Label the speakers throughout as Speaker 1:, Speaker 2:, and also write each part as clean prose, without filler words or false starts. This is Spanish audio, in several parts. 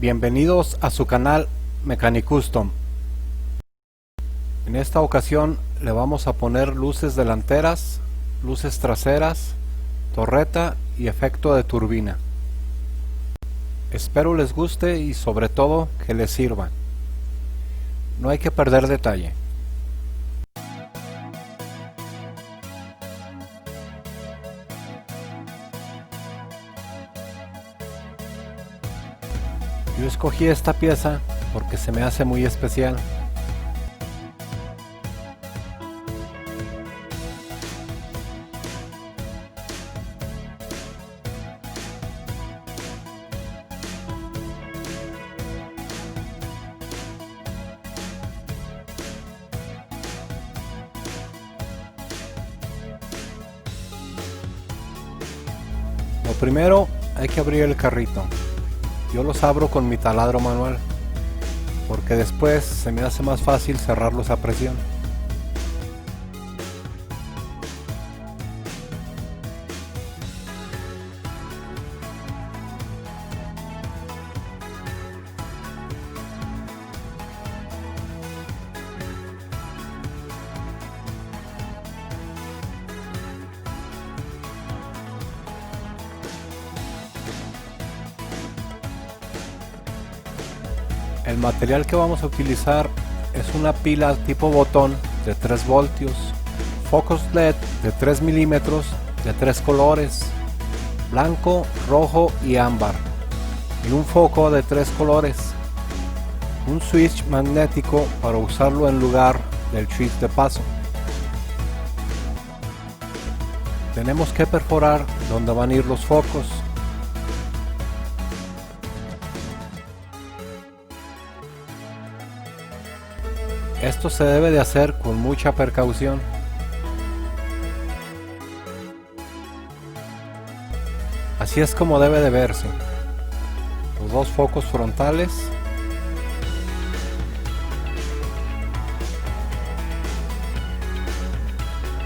Speaker 1: Bienvenidos a su canal Mechanic Custom. En esta ocasión le vamos a poner luces delanteras, luces traseras, torreta y efecto de turbina. Espero les guste y sobre todo que les sirva. No hay que perder detalle. Yo escogí esta pieza porque se me hace muy especial. Lo primero, hay que abrir el carrito. Yo los abro con mi taladro manual, porque después se me hace más fácil cerrarlos a presión. El material que vamos a utilizar es una pila tipo botón de 3 voltios, focos LED de 3 milímetros de 3 colores, blanco, rojo y ámbar, y un foco de 3 colores, un switch magnético para usarlo en lugar del switch de paso. Tenemos que perforar donde van a ir los focos. Esto se debe de hacer con mucha precaución. Así es como debe de verse. Los dos focos frontales.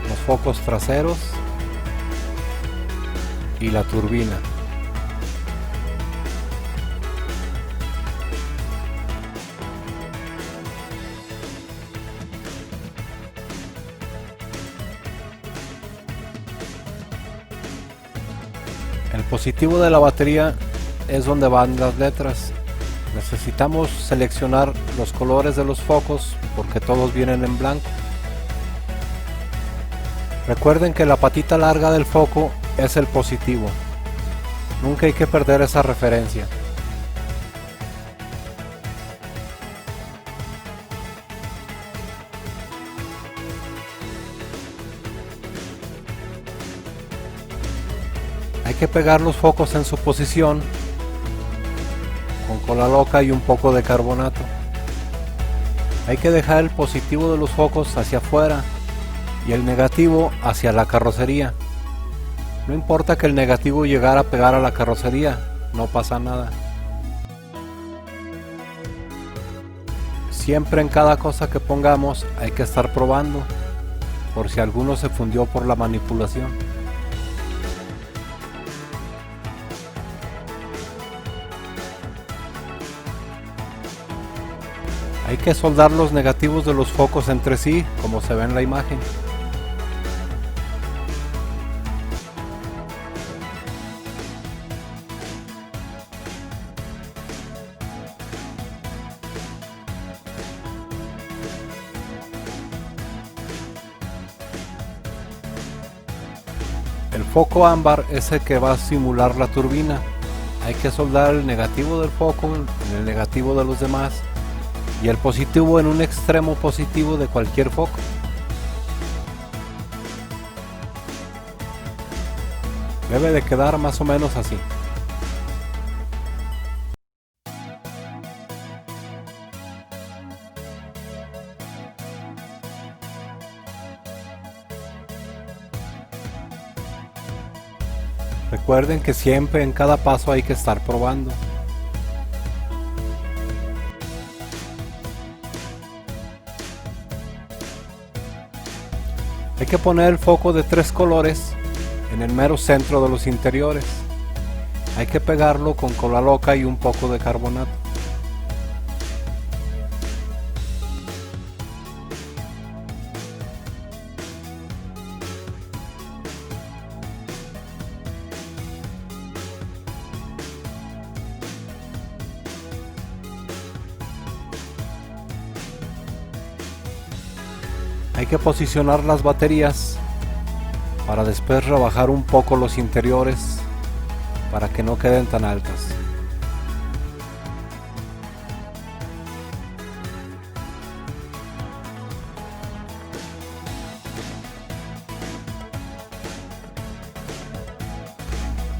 Speaker 1: Los focos traseros. Y la turbina. El positivo de la batería es donde van las letras. Necesitamos seleccionar los colores de los focos porque todos vienen en blanco. Recuerden que la patita larga del foco es el positivo. Nunca hay que perder esa referencia. Hay que pegar los focos en su posición con cola loca y un poco de carbonato. Hay que dejar el positivo de los focos hacia afuera y el negativo hacia la carrocería. No importa que el negativo llegara a pegar a la carrocería, no pasa nada. Siempre en cada cosa que pongamos hay que estar probando, por si alguno se fundió por la manipulación. Hay que soldar los negativos de los focos entre sí, como se ve en la imagen. El foco ámbar es el que va a simular la turbina. Hay que soldar el negativo del foco en el negativo de los demás y el positivo en un extremo positivo de cualquier foco. Debe de quedar más o menos así. Recuerden que siempre en cada paso hay que estar probando. Hay que poner el foco de 3 colores en el mero centro de los interiores. Hay que pegarlo con cola loca y un poco de carbonato. Hay que posicionar las baterías para después rebajar un poco los interiores para que no queden tan altas.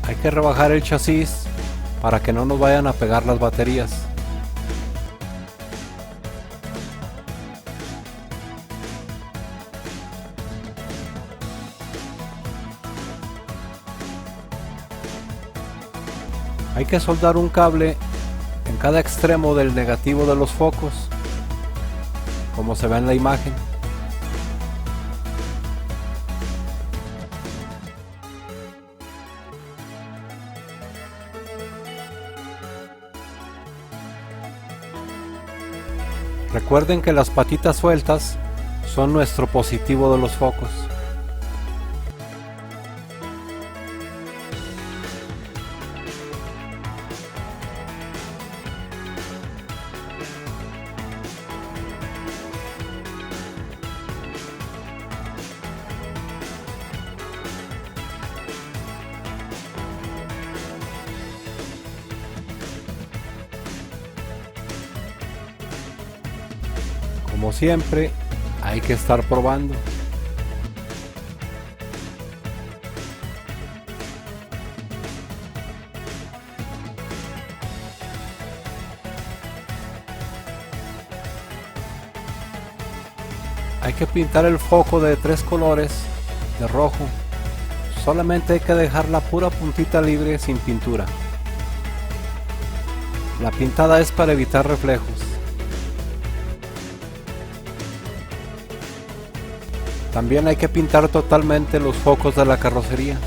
Speaker 1: Hay que rebajar el chasis para que no nos vayan a pegar las baterías. Hay que soldar un cable en cada extremo del negativo de los focos, como se ve en la imagen. Recuerden que las patitas sueltas son nuestro positivo de los focos. Como siempre, hay que estar probando. Hay que pintar el foco de 3 colores de rojo. Solamente hay que dejar la pura puntita libre sin pintura. La pintada es para evitar reflejos. También hay que pintar totalmente los focos de la carrocería.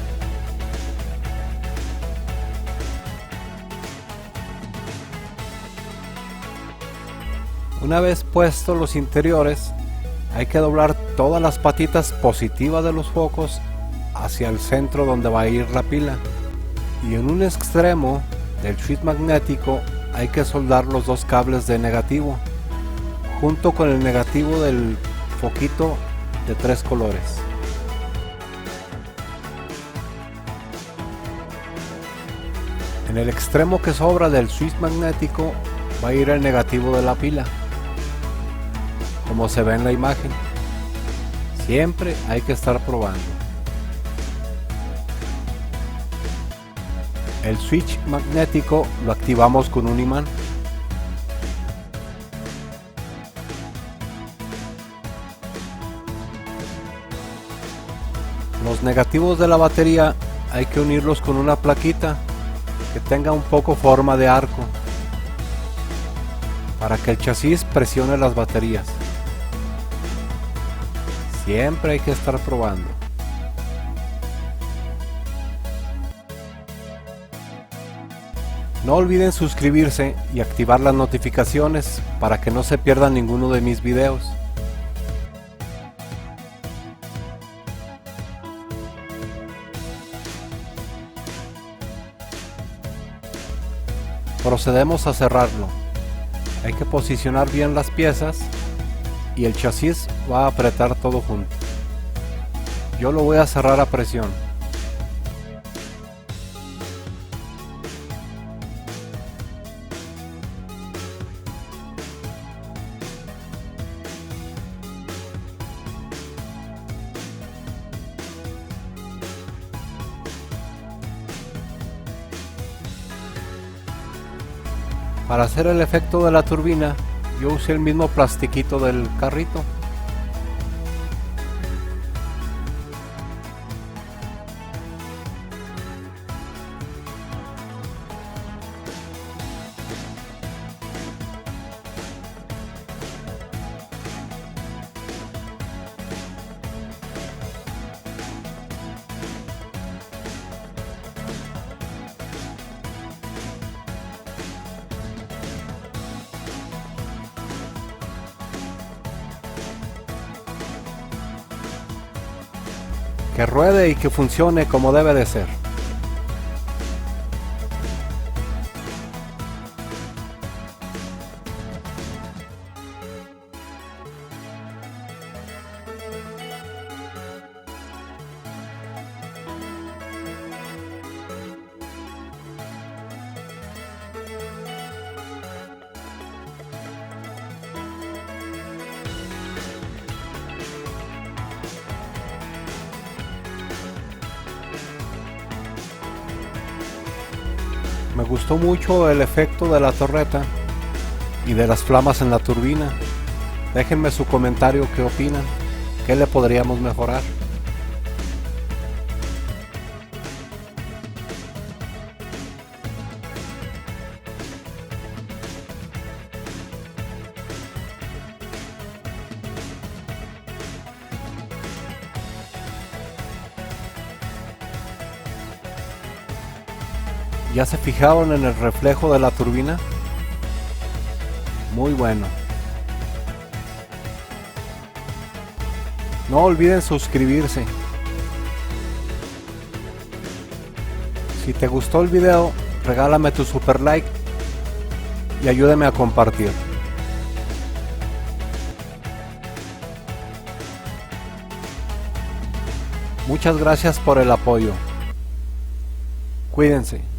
Speaker 1: Una vez puestos los interiores, hay que doblar todas las patitas positivas de los focos hacia el centro donde va a ir la pila. Y en un extremo del switch magnético hay que soldar los 2 cables de negativo, junto con el negativo del foquito de 3 colores. En el extremo que sobra del switch magnético va a ir el negativo de la pila, como se ve en la imagen. Siempre hay que estar probando. El switch magnético lo activamos con un imán. Los negativos de la batería hay que unirlos con una plaquita que tenga un poco forma de arco para que el chasis presione las baterías. Siempre hay que estar probando. No olviden suscribirse y activar las notificaciones para que no se pierdan ninguno de mis videos. Procedemos a cerrarlo. Hay que posicionar bien las piezas y el chasis va a apretar todo junto. Yo lo voy a cerrar a presión. Para hacer el efecto de la turbina, yo usé el mismo plastiquito del carrito. Que ruede y que funcione como debe de ser. Me gustó mucho el efecto de la torreta y de las flamas en la turbina. Déjenme su comentario, qué opinan, qué le podríamos mejorar. ¿Ya se fijaron en el reflejo de la turbina? Muy bueno. No olviden suscribirse. Si te gustó el video, regálame tu super like y ayúdame a compartir. Muchas gracias por el apoyo. Cuídense.